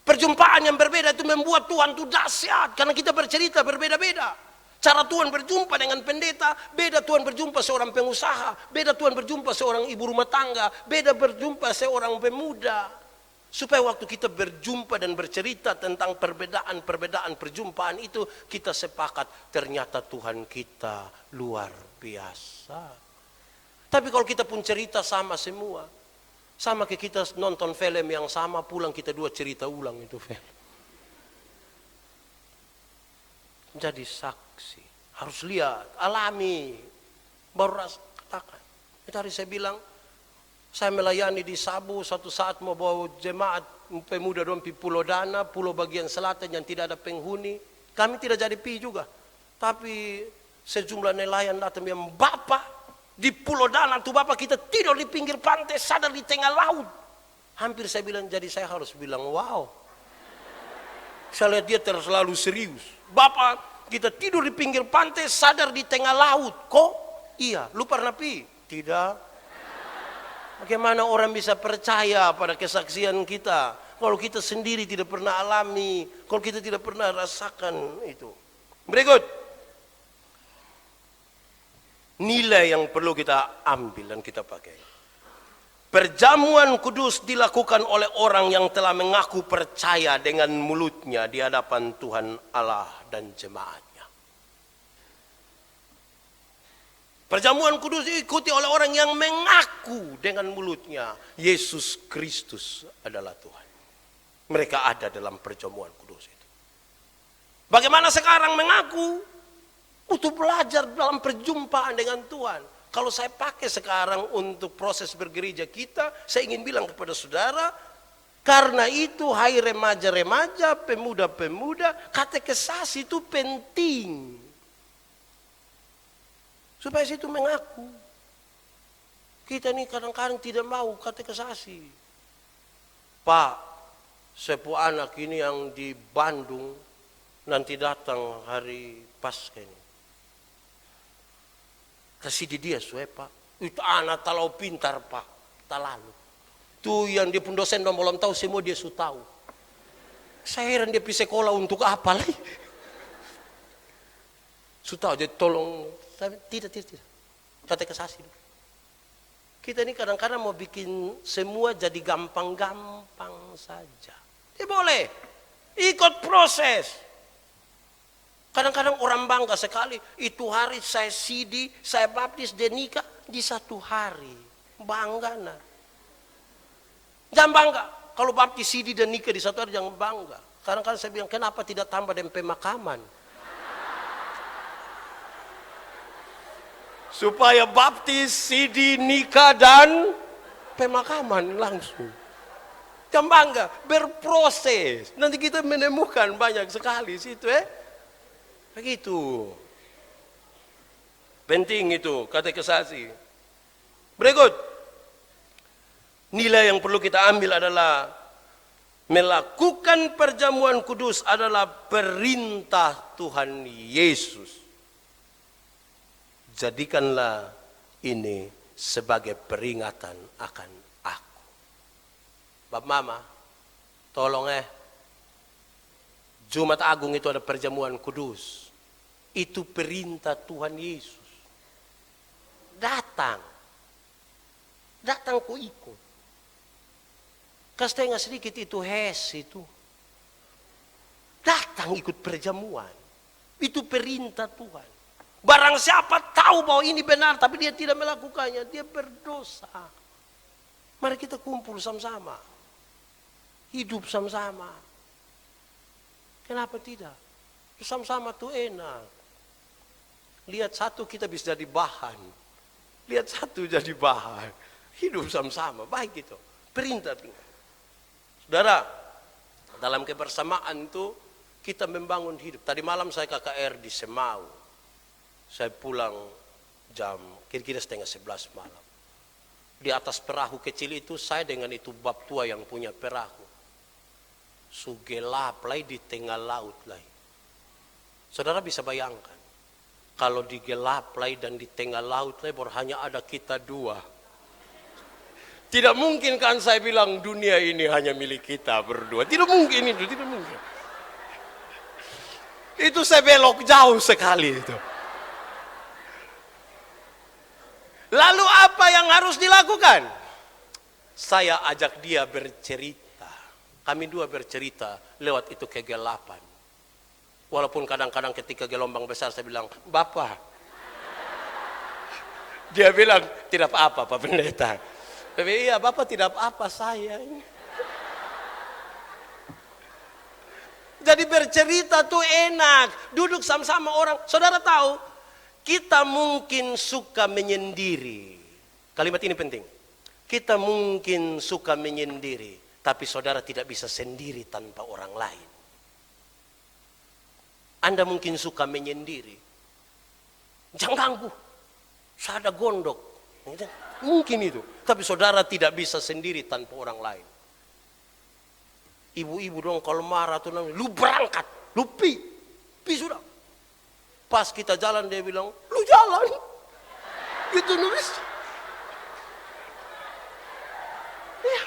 Perjumpaan yang berbeda itu membuat Tuhan itu dahsyat. Karena kita bercerita berbeda-beda. Cara Tuhan berjumpa dengan pendeta, beda Tuhan berjumpa seorang pengusaha, beda Tuhan berjumpa seorang ibu rumah tangga, beda berjumpa seorang pemuda. Supaya waktu kita berjumpa dan bercerita tentang perbedaan perjumpaan itu, kita sepakat ternyata Tuhan kita luar biasa. Tapi kalau kita pun cerita sama semua, sama kayak kita nonton film yang sama, pulang kita 2 cerita ulang itu film. Jadi saksi, harus lihat, alami, baru rasakan. Itu hari saya bilang, saya melayani di Sabu, suatu saat mau bawa jemaat pemuda dompi Pulau Dana, pulau bagian selatan yang tidak ada penghuni. Kami tidak jadi pi juga, tapi sejumlah nelayan datang bilang, Bapak di Pulau Dana tuh Bapak kita tidur di pinggir pantai, sadar di tengah laut. Hampir saya bilang, jadi saya harus bilang, wow. Saya lihat dia terlalu serius. Bapak, kita tidur di pinggir pantai, sadar di tengah laut. Kok? Iya. Lu pernah pi? Tidak. Bagaimana orang bisa percaya pada kesaksian kita? Kalau kita sendiri tidak pernah alami. Kalau kita tidak pernah rasakan itu. Berikut. Nilai yang perlu kita ambil dan kita pakai. Perjamuan kudus dilakukan oleh orang yang telah mengaku percaya dengan mulutnya di hadapan Tuhan Allah dan jemaatnya. Perjamuan kudus diikuti oleh orang yang mengaku dengan mulutnya Yesus Kristus adalah Tuhan. Mereka ada dalam perjamuan kudus itu. Bagaimana sekarang mengaku? Untuk belajar dalam perjumpaan dengan Tuhan. Kalau saya pakai sekarang untuk proses bergereja kita, saya ingin bilang kepada saudara, karena itu hai remaja-remaja, pemuda-pemuda, katekesasi itu penting. Supaya situ mengaku. Kita ini kadang-kadang tidak mau katekisasi. Pak, sepupu anak ini yang di Bandung nanti datang hari Paskah ini. Kasih di dia Pak. Itu anak talau pintar Pak, talalu. Tuh yang dia pun dosen dan belum tahu semua dia sudah tahu. Saya heran dia pergi sekolah untuk apa lagi? Sudah tahu, jadi tolong. Tidak. Katekisasi dulu. Kita ini kadang-kadang mau bikin semua jadi gampang-gampang saja. Dia boleh ikut proses. Kadang-kadang orang bangga sekali. Itu hari saya sidi, saya baptis, dia nikah di satu hari. Bangga nah. Jangan bangga. Kalau baptis sidi dan nikah di satu hari jangan bangga. Kadang-kadang saya bilang kenapa tidak tambah dengan pemakaman. Supaya baptis, sidi, nikah, dan pemakaman langsung. Jangan bangga, berproses. Nanti kita menemukan banyak sekali situ Begitu. Penting itu, katekisasi. Berikut. Nilai yang perlu kita ambil adalah melakukan perjamuan kudus adalah perintah Tuhan Yesus. Jadikanlah ini sebagai peringatan akan aku. Bapak Mama, tolong Jumat Agung itu ada perjamuan kudus. Itu perintah Tuhan Yesus. Datang ku ikut. Setengah sedikit itu itu. Datang ikut perjamuan. Itu perintah Tuhan. Barang siapa tahu bahwa ini benar tapi dia tidak melakukannya, dia berdosa. Mari kita kumpul sama-sama. Hidup sama-sama. Kenapa tidak? Sama-sama tuh enak. Lihat satu kita bisa jadi bahan. Lihat satu jadi bahan. Hidup sama-sama, baik itu. Perintah Tuhan. Saudara, dalam kebersamaan itu kita membangun hidup. Tadi malam saya KKR di Semau. Saya pulang jam kira-kira 10:30 malam. Di atas perahu kecil itu saya dengan itu bab tua yang punya perahu. Sugelap lagi di tengah laut lagi. Saudara bisa bayangkan. Kalau digelap lagi dan di tengah laut lagi hanya ada kita dua. Tidak mungkin kan saya bilang dunia ini hanya milik kita berdua. Tidak mungkin itu, tidak mungkin. Itu saya belok jauh sekali itu. Lalu apa yang harus dilakukan? Saya ajak dia bercerita. Kami dua bercerita lewat itu kegelapan. Walaupun kadang-kadang ketika gelombang besar saya bilang, Bapak. Dia bilang, tidak apa-apa Pak Pendeta. Tapi iya Bapak tidak apa-apa saya. Jadi bercerita tuh enak. Duduk sama-sama orang. Saudara tahu? Kita mungkin suka menyendiri. Kalimat ini penting. Kita mungkin suka menyendiri. Tapi saudara tidak bisa sendiri tanpa orang lain. Anda mungkin suka menyendiri. Jangan ganggu. Saya ada gondok. Mungkin itu. Tapi saudara tidak bisa sendiri tanpa orang lain. Ibu-ibu dong kalau marah tuh lu berangkat. Lu pi sudah. Pas kita jalan dia bilang, lu jalan. Gitu nulis. Ya,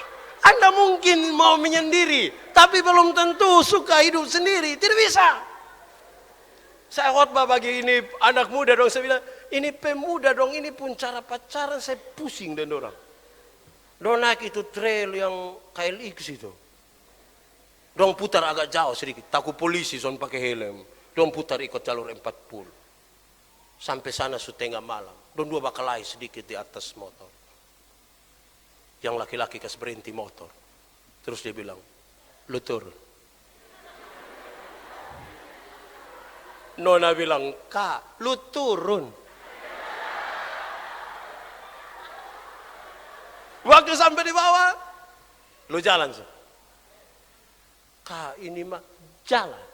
Anda mungkin mau menyendiri, tapi belum tentu suka hidup sendiri. Tidak bisa. Saya khotbah bagi ini anak muda dong, saya bilang, ini pemuda dong, ini pun cara pacaran saya pusing dan orang. Dong naik itu trail yang KLX itu. Dong putar agak jauh sedikit, takut polisi son pakai helm. Dong putar ikut jalur 40. Sampai sana setengah malam. Dong dua bakalai sedikit di atas motor. Yang laki-laki kas berhenti motor. Terus dia bilang, lu turun. Nona bilang, Kak, lu turun. Waktu sampai di bawah, lu jalan. Kak, ini mah jalan.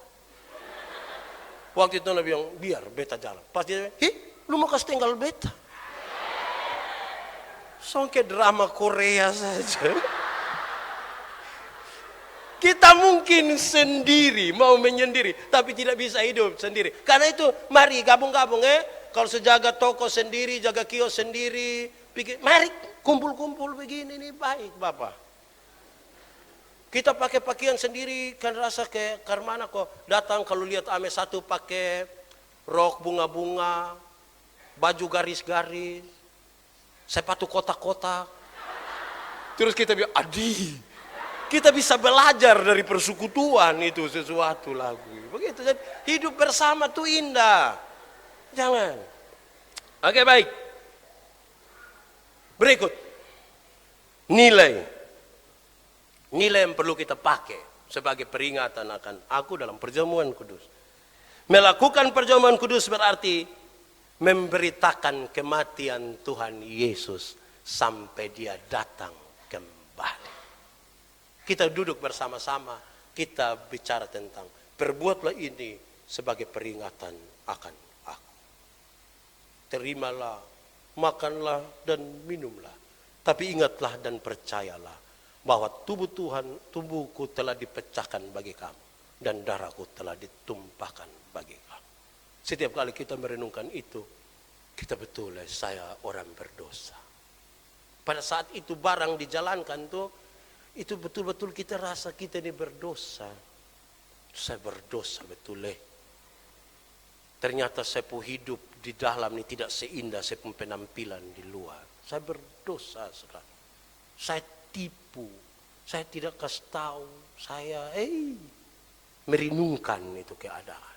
Waktu itu Nona bilang, biar beta jalan. Pas dia bilang, lu mau kasih tinggal beta. Songke drama Korea saja. Kita mungkin sendiri, mau menyendiri, tapi tidak bisa hidup sendiri. Karena itu, mari gabung-gabung Kalau sejaga toko sendiri, jaga kios sendiri, mari kumpul-kumpul begini nih baik, Bapak. Kita pakai pakaian sendiri, kan rasa kayak karmana kok. Datang kalau lihat ame satu pakai rok bunga-bunga, baju garis-garis, sepatu kotak-kotak. Terus kita bilang, adi. Kita bisa belajar dari persekutuan itu sesuatu lagu. Begitu. Jadi hidup bersama tuh indah. Jangan. Oke, baik. Berikut. Nilai yang perlu kita pakai sebagai peringatan akan aku dalam perjamuan kudus. Melakukan perjamuan kudus berarti memberitakan kematian Tuhan Yesus sampai dia datang kembali. Kita duduk bersama-sama, kita bicara tentang perbuatlah ini sebagai peringatan akan aku. Terimalah, makanlah dan minumlah. Tapi ingatlah dan percayalah bahwa tubuh Tuhan, tubuhku telah dipecahkan bagi kamu dan darahku telah ditumpahkan bagi kamu. Setiap kali kita merenungkan itu, kita betul saya orang berdosa. Pada saat itu barang dijalankan tuh, itu betul-betul kita rasa kita ini berdosa. Saya berdosa betul Ternyata saya pun hidup di dalam ini tidak seindah saya pun penampilan di luar. Saya berdosa sekali. Saya tipu. Saya tidak kasih tahu. Saya merenungkan itu keadaan.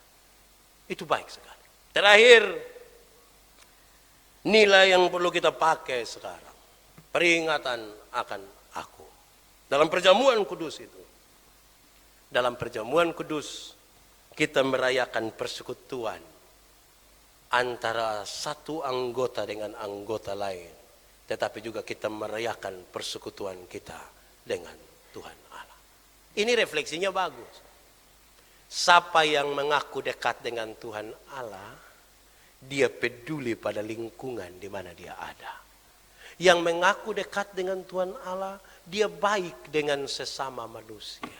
Itu baik sekali. Terakhir, nilai yang perlu kita pakai sekarang. Peringatan akan aku. Dalam perjamuan kudus itu. Dalam perjamuan kudus kita merayakan persekutuan antara satu anggota dengan anggota lain. Tetapi juga kita merayakan persekutuan kita dengan Tuhan Allah. Ini refleksinya bagus. Siapa yang mengaku dekat dengan Tuhan Allah, dia peduli pada lingkungan di mana dia ada. Yang mengaku dekat dengan Tuhan Allah, dia baik dengan sesama manusia.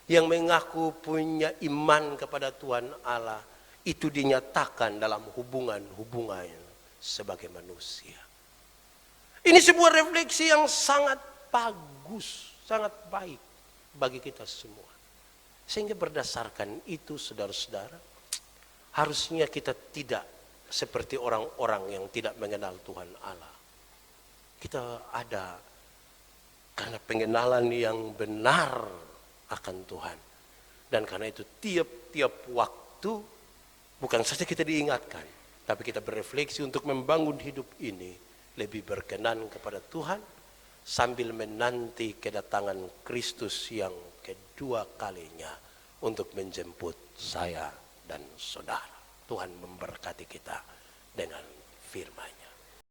Yang mengaku punya iman kepada Tuhan Allah, itu dinyatakan dalam hubungan-hubungan sebagai manusia. Ini sebuah refleksi yang sangat bagus, sangat baik bagi kita semua. Sehingga berdasarkan itu saudara-saudara, harusnya kita tidak seperti orang-orang yang tidak mengenal Tuhan Allah. Kita ada karena pengenalan yang benar akan Tuhan. Dan karena itu tiap-tiap waktu bukan saja kita diingatkan, tapi kita berefleksi untuk membangun hidup ini lebih berkenan kepada Tuhan sambil menanti kedatangan Kristus yang kedua kalinya untuk menjemput saya dan saudara. Tuhan memberkati kita dengan firman-Nya.